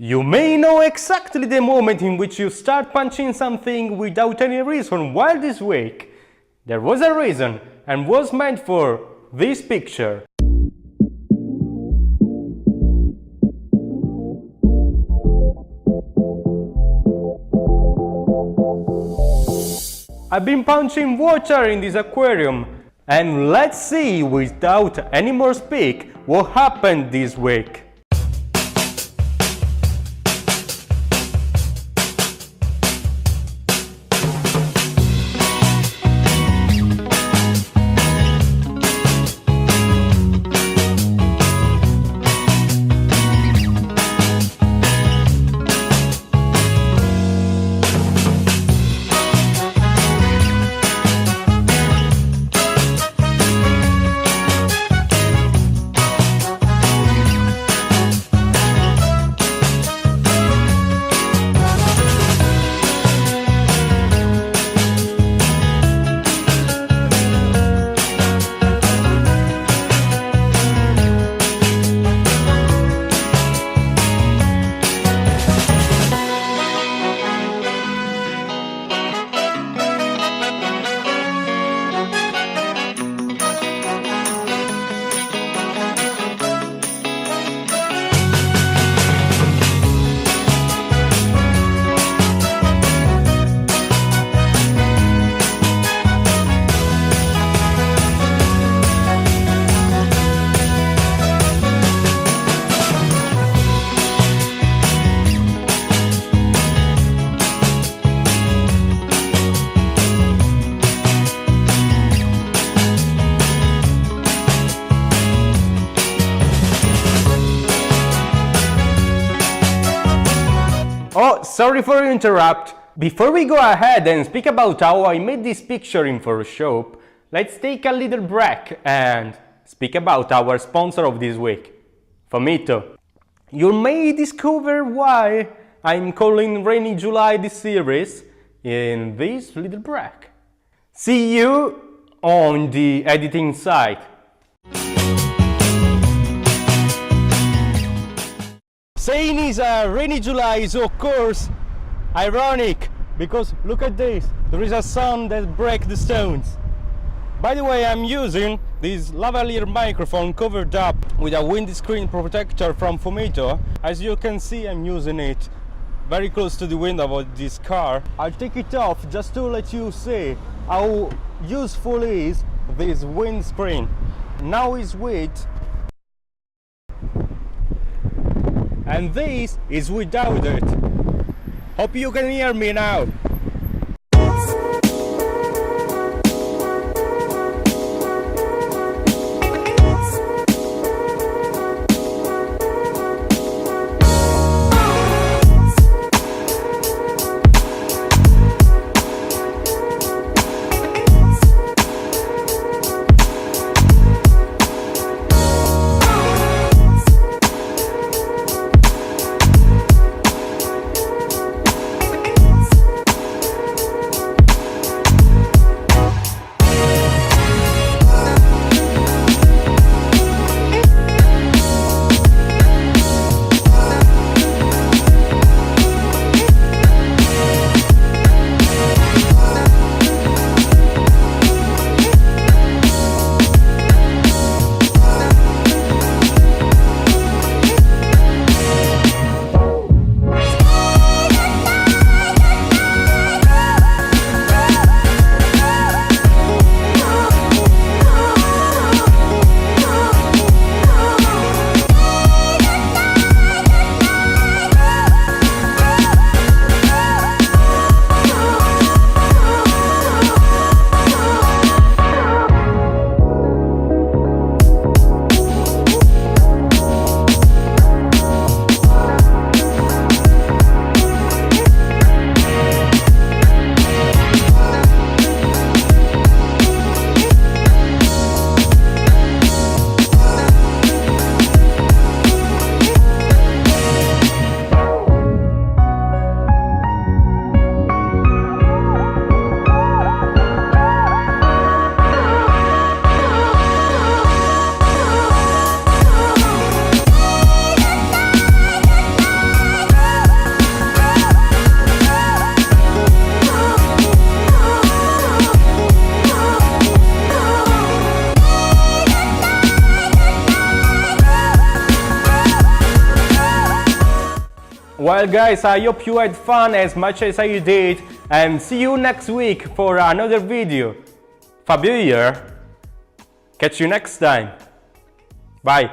You may know exactly the moment in which you start punching something without any reason while this week. There was a reason and was meant for this picture. I've been punching water in this aquarium, and let's see, without any more speak, what happened this week. Oh, sorry for interrupt. Before we go ahead and speak about how I made this picture in Photoshop, let's take a little break and speak about our sponsor of this week, Fomito. You may discover why I'm calling Rainy July this series in this little break. See you on the editing side. Saying is a rainy July is of course ironic, because look at this, there is a sun that breaks the stones. By the way, I'm using this lavalier microphone covered up with a windscreen protector from Fomito. As you can see, I'm using it very close to the window of this car. I'll take it off just to let you see how useful is this windscreen. Now it's with, and this is without it. Hope you can hear me now. Well guys, I hope you had fun as much as I did, and see you next week for another video. Fabio here. Catch you next time. Bye.